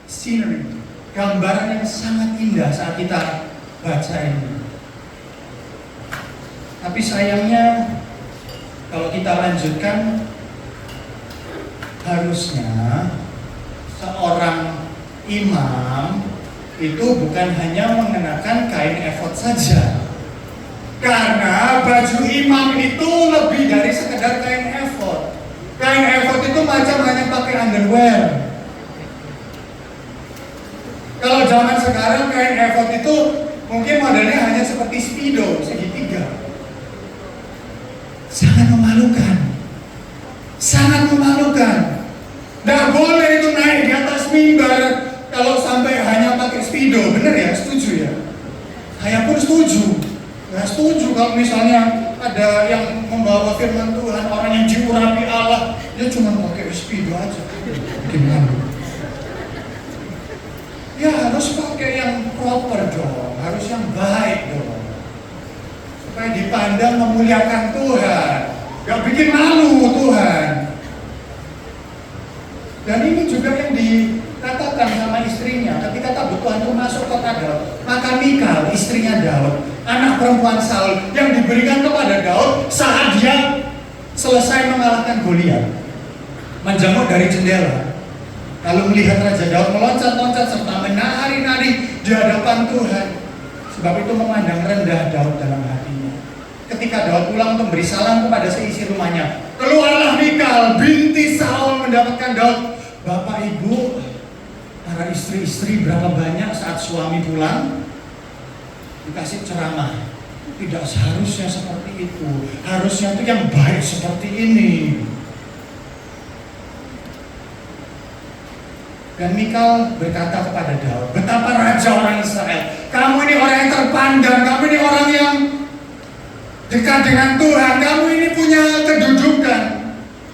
scenery. Gambaran yang sangat indah saat kita baca ini. Tapi sayangnya kalau kita lanjutkan, harusnya seorang imam itu bukan hanya mengenakan kain efod saja. Karena baju imam itu lebih dari sekedar kain efod. Kain efod itu macam hanya pakai underwear. Kalau zaman sekarang kain efod itu mungkin modelnya hanya seperti speedo, segitiga. Sangat memalukan. Sangat memalukan. Nggak boleh itu naik di atas mimbar kalau sampai hanya pakai speedo. Bener ya? Setuju ya? Saya pun setuju. Ya setuju kalau misalnya ada yang membawa firman Tuhan, orang yang diurapi Allah, dia cuma pakai speedo aja. Gimana? Ya harus pakai yang proper dong, harus yang baik dong. Supaya dipandang memuliakan Tuhan, gak bikin malu Tuhan. Dan ini juga yang dikatakan sama istrinya ketika tabut Tuhan itu masuk kota Daud. Maka Mikal, istrinya Daud, anak perempuan Saul, yang diberikan kepada Daud saat dia selesai mengalahkan Goliat, menjenguk dari jendela, lalu melihat Raja Daud meloncat-loncat serta menari-nari di hadapan Tuhan. Sebab itu memandang rendah Daud dalam hatinya. Ketika Daud pulang untuk beri salam kepada seisi rumahnya, keluarlah Mikal, binti Saul, mendapatkan Daud. Bapak ibu, para istri-istri berapa banyak saat suami pulang dikasih ceramah, tidak seharusnya seperti itu, harusnya itu yang baik seperti ini. Dan Mikal berkata kepada Daud, betapa raja orang Israel, kamu ini orang yang terpandang, kamu ini orang yang dekat dengan Tuhan, kamu ini punya kedudukan.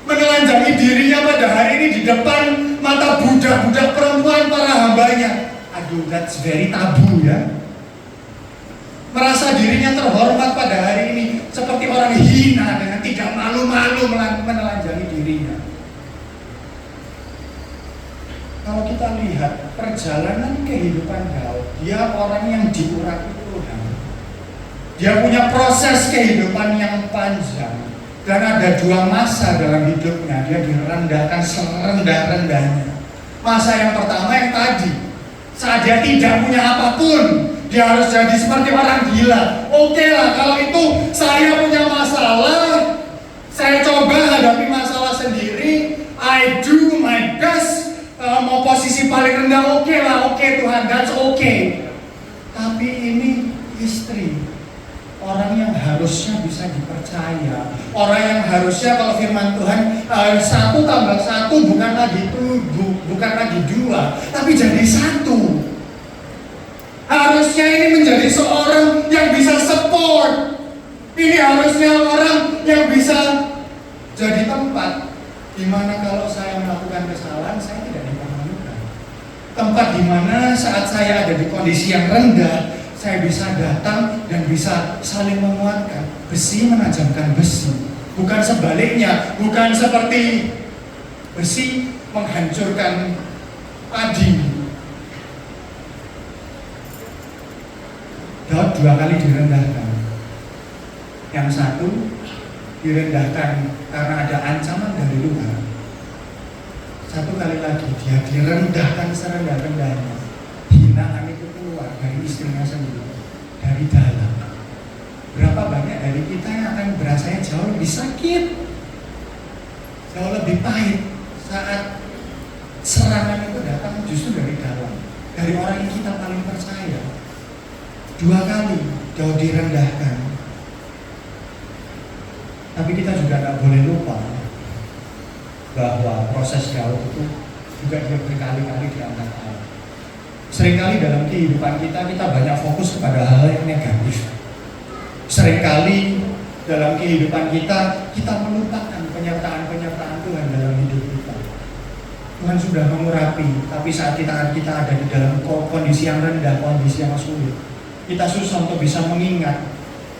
Menelanjangi dirinya pada hari ini di depan mata budak-budak perempuan para hambanya. Aduh, that's very tabu ya. Merasa dirinya terhormat pada hari ini, seperti orang hina dengan tidak malu-malu menelanjangi dirinya. Kalau kita lihat perjalanan kehidupan Daud, dia orang yang diurapi Tuhan. Dia punya proses kehidupan yang panjang. Dan ada 2 masa dalam hidupnya, dia direndahkan serendah-rendahnya. Masa yang pertama yang tadi, saat dia tidak punya apapun, Dia harus jadi seperti orang gila. Oke lah, kalau itu saya punya masalah, saya coba hadapi masalah sendiri. I do my best. Mau posisi paling rendah, oke lah, oke Tuhan, that's okay. Tapi ini istri, orang yang harusnya bisa dipercaya, orang yang harusnya kalau firman Tuhan 1 tambah 1 bukan lagi 2, tapi jadi 1. Harusnya ini menjadi seorang yang bisa support. Ini harusnya orang yang bisa jadi tempat dimana kalau saya melakukan kesalahan saya tidak dipermalukan. Tempat dimana saat saya ada di kondisi yang rendah, saya bisa datang dan bisa saling menguatkan. Besi menajamkan besi, bukan sebaliknya, bukan seperti besi menghancurkan padi. Daud 2 kali direndahkan. Yang satu direndahkan karena ada ancaman dari luar. 1 kali lagi dia direndahkan serendah-rendahnya. Hinaan itu keluar dari istrinya sendiri, dari dalam. Berapa banyak dari kita yang akan berasanya jauh lebih sakit, jauh lebih pahit saat serangan itu datang justru dari dalam, dari orang yang kita paling percaya. 2 kali Daud direndahkan. Tapi kita juga tidak boleh lupa bahwa proses Daud itu juga dia berkali-kali diangkat Allah. Seringkali dalam kehidupan kita banyak fokus kepada hal yang negatif. Seringkali dalam kehidupan kita melupakan penyertaan Tuhan dalam hidup kita. Tuhan sudah mengurapi, tapi saat kita ada di dalam kondisi yang rendah, kondisi yang sulit, kita susah untuk bisa mengingat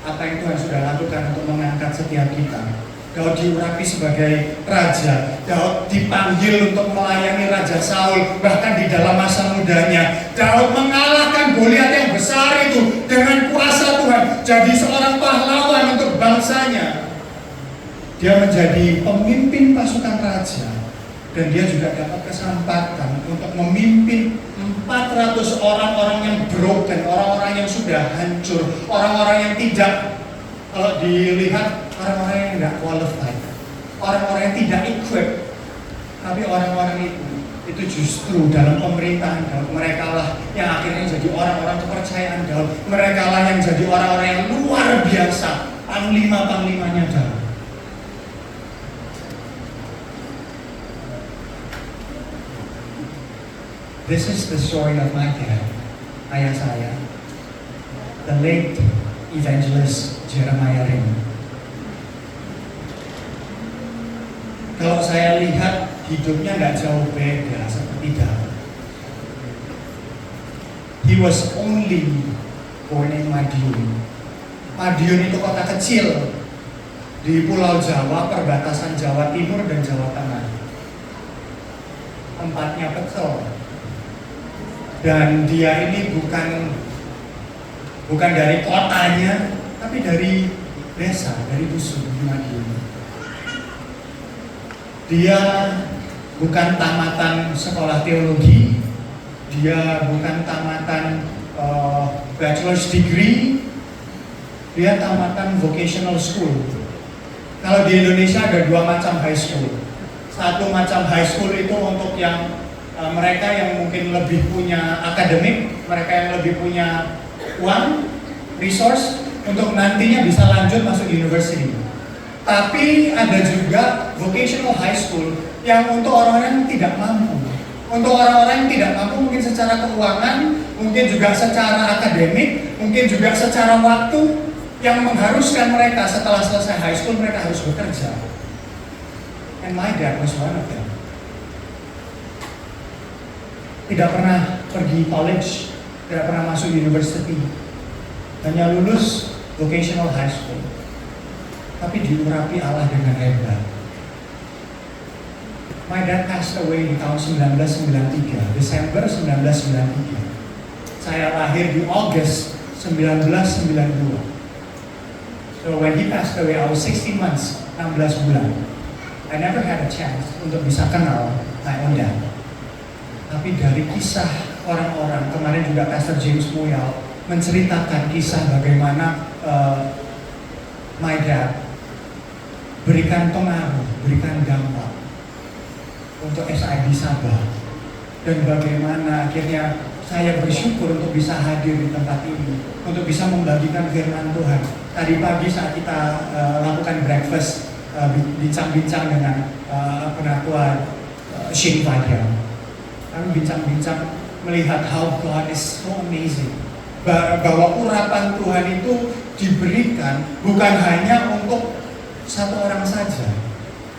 apa yang Tuhan sudah lakukan untuk mengangkat setiap kita. Daud diurapi sebagai raja, Daud dipanggil untuk melayani Raja Saul, bahkan di dalam masa mudanya. Daud mengalahkan Goliat yang besar itu dengan kuasa Tuhan, jadi seorang pahlawan untuk bangsanya. Dia menjadi pemimpin pasukan raja, dan dia juga dapat kesempatan untuk memimpin 400 orang-orang yang broken, orang-orang yang sudah hancur, orang-orang yang tidak, kalau dilihat orang-orang yang tidak qualified, orang-orang yang tidak equipped. Tapi orang-orang itu justru dalam pemerintahan Daud, mereka lah yang akhirnya jadi orang-orang kepercayaan Daud, mereka lah yang jadi orang-orang yang luar biasa, panglima-panglimanya Daud. This is the story of my dad, ayah saya, the late evangelist Jeremiah Ring. Kalau saya lihat hidupnya nggak jauh beda seperti Daud. He was only born in Madiun. Madiun itu kota kecil di Pulau Jawa, perbatasan Jawa Timur dan Jawa Tengah. Tempatnya pecel. Dan dia ini bukan dari kotanya, tapi dari desa, dari dusun di Madiun. Dia bukan tamatan sekolah teologi, dia bukan tamatan bachelor's degree, dia tamatan vocational school. Kalau di Indonesia ada 2 macam high school. Satu macam high school itu untuk yang mereka yang mungkin lebih punya akademik, mereka yang lebih punya uang, resource untuk nantinya bisa lanjut masuk university. Tapi ada juga vocational high school yang untuk orang-orang yang tidak mampu. Untuk orang-orang yang tidak mampu mungkin secara keuangan, mungkin juga secara akademik, mungkin juga secara waktu, yang mengharuskan mereka setelah selesai high school mereka harus bekerja. And my dad was one of them. Tidak pernah pergi college, tidak pernah masuk university, hanya lulus vocational high school, tapi diurapi Allah dengan hebat. My dad passed away di tahun 1993, Desember 1993. Saya lahir di August 1992. So when he passed away, I was 16 months, 16 bulan. I never had a chance untuk bisa kenal my own dad. Tapi dari kisah orang-orang, kemarin juga Pastor James Moyal menceritakan kisah bagaimana my dad berikan pengaruh, berikan dampak untuk SID Sabah, dan bagaimana akhirnya saya bersyukur untuk bisa hadir di tempat ini, untuk bisa membagikan firman Tuhan. Tadi pagi saat kita lakukan breakfast, bincang-bincang dengan penatua Shane Fadia, kami bincang-bincang melihat how God is so amazing, bahwa urapan Tuhan itu diberikan bukan hanya untuk satu orang saja,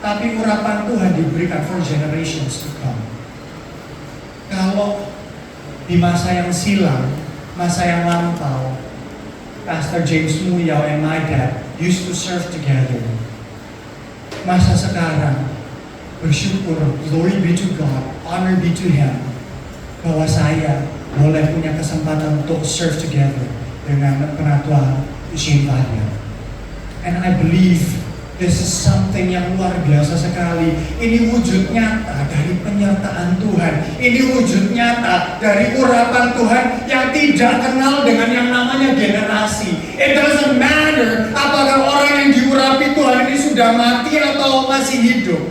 tapi urapan Tuhan diberikan for generations to come. Kalau di masa yang silam, masa yang lampau, Pastor James Muyao and my dad used to serve together. Masa sekarang, bersyukur, glory be to God, honor be to Him, bahwa saya boleh punya kesempatan untuk serve together dengan penatua Shane Fadia. And I believe this is something yang luar biasa sekali. Ini wujud nyata dari penyertaan Tuhan. Ini wujud nyata dari urapan Tuhan yang tidak kenal dengan yang namanya generasi. It doesn't matter apakah orang yang diurapi Tuhan ini sudah mati atau masih hidup.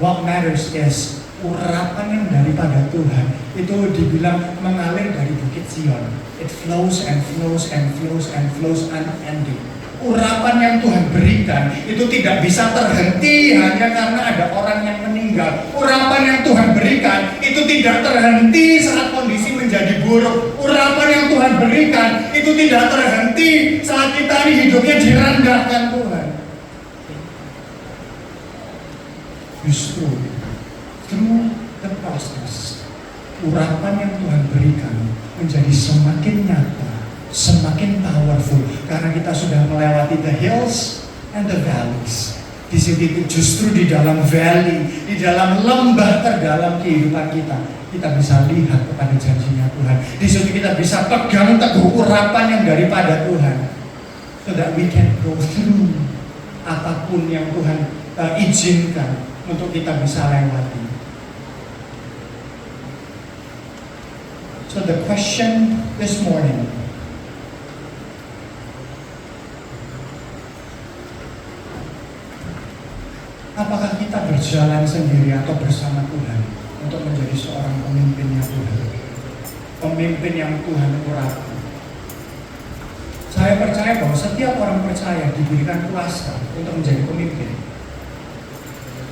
What matters is urapan yang daripada Tuhan itu dibilang mengalir dari Bukit Sion. It flows and flows and flows and flows unending. Urapan yang Tuhan berikan itu tidak bisa terhenti hanya karena ada orang yang meninggal. Urapan yang Tuhan berikan itu tidak terhenti saat kondisi menjadi buruk. Urapan yang Tuhan berikan itu tidak terhenti saat kita ini hidupnya direndahkan Tuhan. Justru through the process, urapan yang Tuhan berikan menjadi semakin nyata, semakin powerful, karena kita sudah melewati the hills and the valleys. Di situ justru di dalam valley, di dalam lembah terdalam kehidupan kita bisa lihat kepada janjinya Tuhan. Di situ kita bisa pegang teguh urapan yang daripada Tuhan, so that we can go through apapun yang Tuhan izinkan untuk kita bisa lewati. So the question this morning, apakah kita berjalan sendiri atau bersama Tuhan untuk menjadi seorang pemimpinnya Tuhan? Pemimpin yang Tuhan urapi. Saya percaya bahwa setiap orang percaya diberikan kuasa untuk menjadi pemimpin.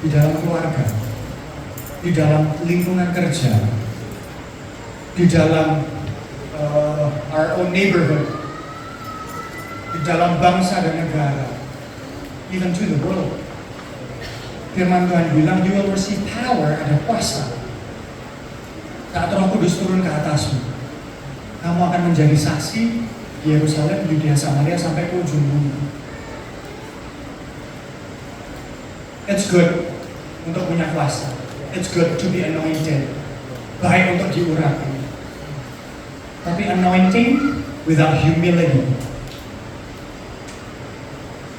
Di dalam keluarga, di dalam lingkungan kerja, di dalam our own neighborhood, di dalam bangsa dan negara, even to the world. Firman Tuhan bilang, you will receive power, ada kuasa saat Roh Kudus turun ke atasmu. Kamu akan menjadi saksi di Yerusalem, Yudea, Samaria sampai ke ujung bumi. It's good untuk punya kuasa. It's good to be anointed. Baik untuk diurapi. Tapi anointing without humility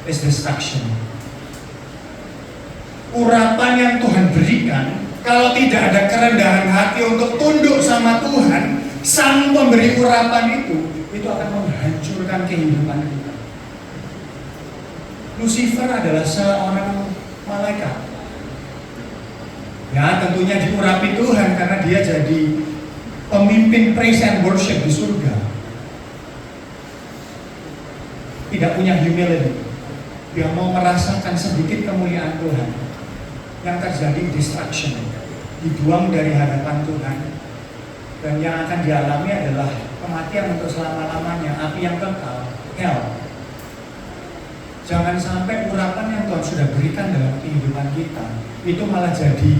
is destruction. Urapan yang Tuhan berikan, kalau tidak ada kerendahan hati untuk tunduk sama Tuhan, Sang pemberi urapan itu akan menghancurkan kehidupan kita. Lucifer adalah seorang malaikat. Ya, tentunya diurapi Tuhan karena dia jadi pemimpin praise and worship di surga. Tidak punya humility. Dia mau merasakan sedikit kemuliaan Tuhan. Yang terjadi distraction, dibuang dari hadapan Tuhan, dan yang akan dialami adalah kematian untuk selama-lamanya, api yang kekal, hell. Jangan sampai urapan yang Tuhan sudah berikan dalam kehidupan kita itu malah jadi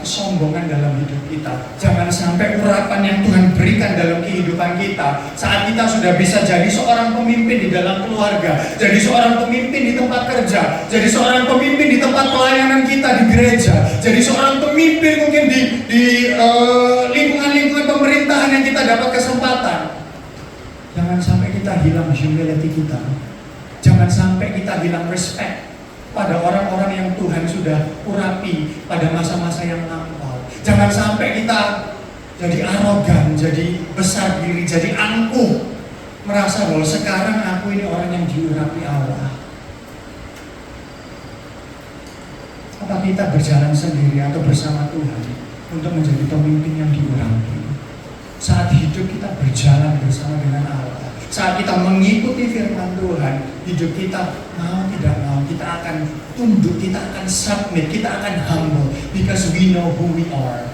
kesombongan dalam hidup kita. Jangan sampai urapan yang Tuhan berikan dalam kehidupan kita saat kita sudah bisa jadi seorang pemimpin di dalam keluarga, jadi seorang pemimpin di tempat kerja, jadi seorang pemimpin di tempat pelayanan kita di gereja, jadi seorang pemimpin mungkin di lingkungan-lingkungan pemerintahan yang kita dapat kesempatan. Jangan sampai kita hilang humility kita. Jangan sampai kita hilang respect pada orang-orang yang Tuhan sudah urapi pada masa-masa yang lampau. Jangan sampai kita jadi arogan, jadi besar diri, jadi angkuh merasa bahwa sekarang aku ini orang yang diurapi Allah. Apa kita berjalan sendiri atau bersama Tuhan untuk menjadi pemimpin yang diurapi? Saat hidup kita berjalan bersama dengan Allah, saat kita mengikuti firman Tuhan, hidup kita mau tidak mau, kita akan tunduk, kita akan submit, kita akan humble, because we know who we are.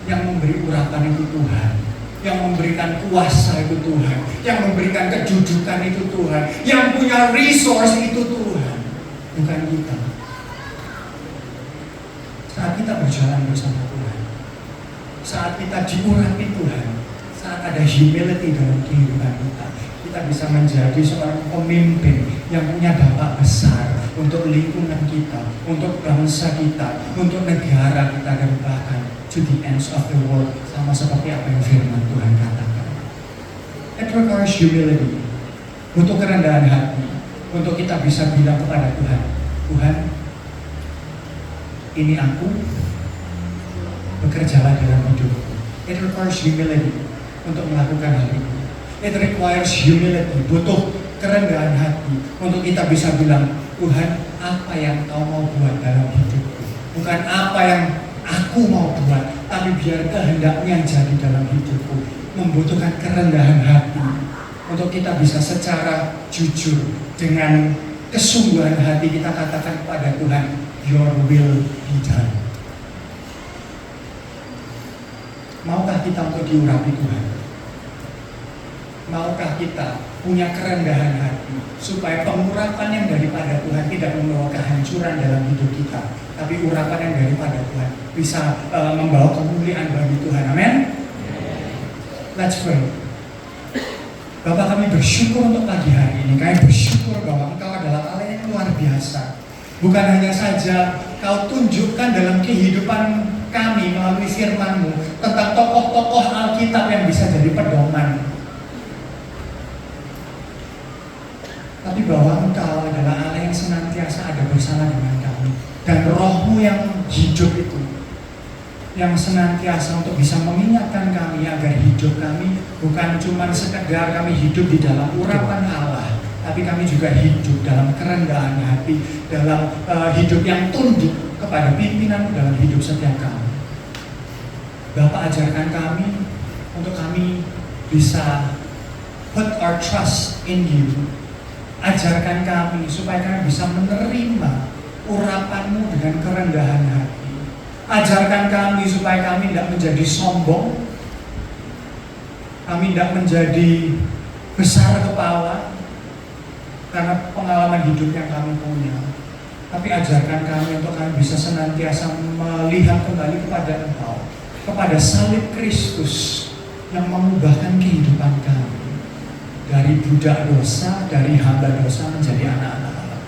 Yang memberi urapan itu Tuhan, yang memberikan kuasa itu Tuhan, yang memberikan kedudukan itu Tuhan, yang punya resource itu Tuhan, bukan kita. Saat kita berjalan bersama Tuhan, saat kita diurapi Tuhan, saat ada humility dalam kehidupan kita, kita bisa menjadi seorang pemimpin yang punya dampak besar untuk lingkungan kita, untuk bangsa kita, untuk negara kita, dan bahkan to the ends of the world, sama seperti apa yang firman Tuhan katakan. It requires humility, untuk kerendahan hati, untuk kita bisa bilang kepada Tuhan, Tuhan, ini aku, bekerjalah dalam hidupku. It requires humility untuk melakukan hal itu. It requires humility, butuh kerendahan hati untuk kita bisa bilang, Tuhan, apa yang Kau mau buat dalam hidupku, bukan apa yang aku mau buat, tapi biar kehendak-Mu yang jadi dalam hidupku. Membutuhkan kerendahan hati untuk kita bisa secara jujur dengan kesungguhan hati kita katakan kepada Tuhan, Your will be done. Maukah kita untuk diurapi Tuhan? Maukah kita punya kerendahan hati supaya pengurapan yang daripada Tuhan tidak membawa kehancuran dalam hidup kita, tapi urapan yang daripada Tuhan bisa membawa kemuliaan bagi Tuhan. Amin. Let's pray. Bapak, kami bersyukur untuk pagi hari ini. Kami bersyukur bahwa Engkau adalah Allah yang luar biasa. Bukan hanya saja Kau tunjukkan dalam kehidupan kami melalui firman-Mu tentang tokoh-tokoh Alkitab yang bisa jadi pedoman, tapi bahwa Engkau adalah Allah yang senantiasa ada bersama dengan kami, dan Roh-Mu yang hidup itu yang senantiasa untuk bisa mengingatkan kami agar hidup kami bukan cuma sekedar kami hidup di dalam urapan Allah, tapi kami juga hidup dalam kerendahan hati, dalam hidup yang tunduk kepada pimpinan dalam hidup setiap kami. Bapak, ajarkan kami untuk kami bisa put our trust in You. Ajarkan kami supaya kami bisa menerima urapan-Mu dengan kerendahan hati. Ajarkan kami supaya kami tidak menjadi sombong, kami tidak menjadi besar kepala karena pengalaman hidup yang kami punya. Tapi ajarkan kami untuk kami bisa senantiasa melihat kembali kepada Engkau, kepada salib Kristus yang mengubahkan kehidupan kami dari budak dosa, dari hamba dosa menjadi anak-anak Allah.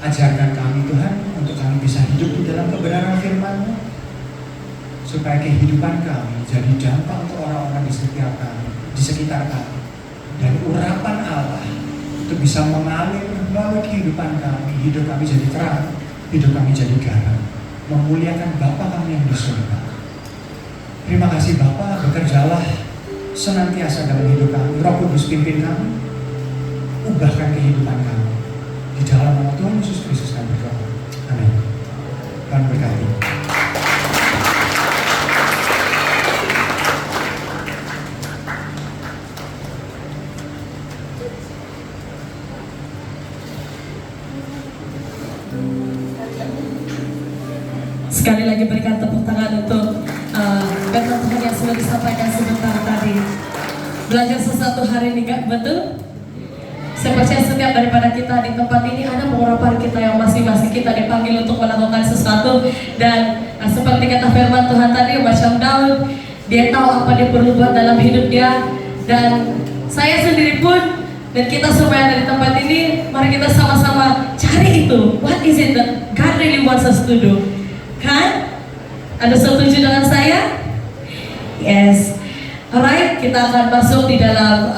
Ajarkan kami Tuhan untuk kami bisa hidup di dalam kebenaran firman-Mu, supaya kehidupan kami jadi dampak untuk orang-orang di setiap kami, di sekitar kami, dan urapan Allah itu bisa mengalir melalui kehidupan kami. Hidup kami jadi terang, hidup kami jadi garam, memuliakan Bapa kami yang di surga. Terima kasih Bapa, bekerjalah senantiasa dalam hidup kami. Roh Kudus pimpin kami, ubahkan kehidupan kami. Di dalam nama Tuhan Yesus Kristus kami berdoa. Amin. Tuhan berkati. Sekali lagi berikan tepuk tangan untuk firman Tuhan yang sudah disampaikan sebentar tadi. Belajar sesuatu hari ini, gak betul? Saya percaya setiap daripada kita di tempat ini ada pengurapan kita yang masing-masing kita dipanggil untuk melakukan sesuatu. Dan seperti kata firman Tuhan tadi, macam Daud, dia tahu apa dia perlu buat dalam hidup dia. Dan saya sendiri pun dan kita semua yang ada di tempat ini, mari kita sama-sama cari itu. What is it that God really wants us to do? Kan? Ada setuju dengan saya? Yes. Alright, kita akan masuk di dalam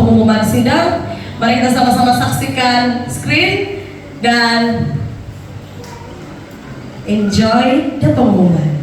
pengumuman sidang. Mari kita sama-sama saksikan screen dan enjoy the pengumuman.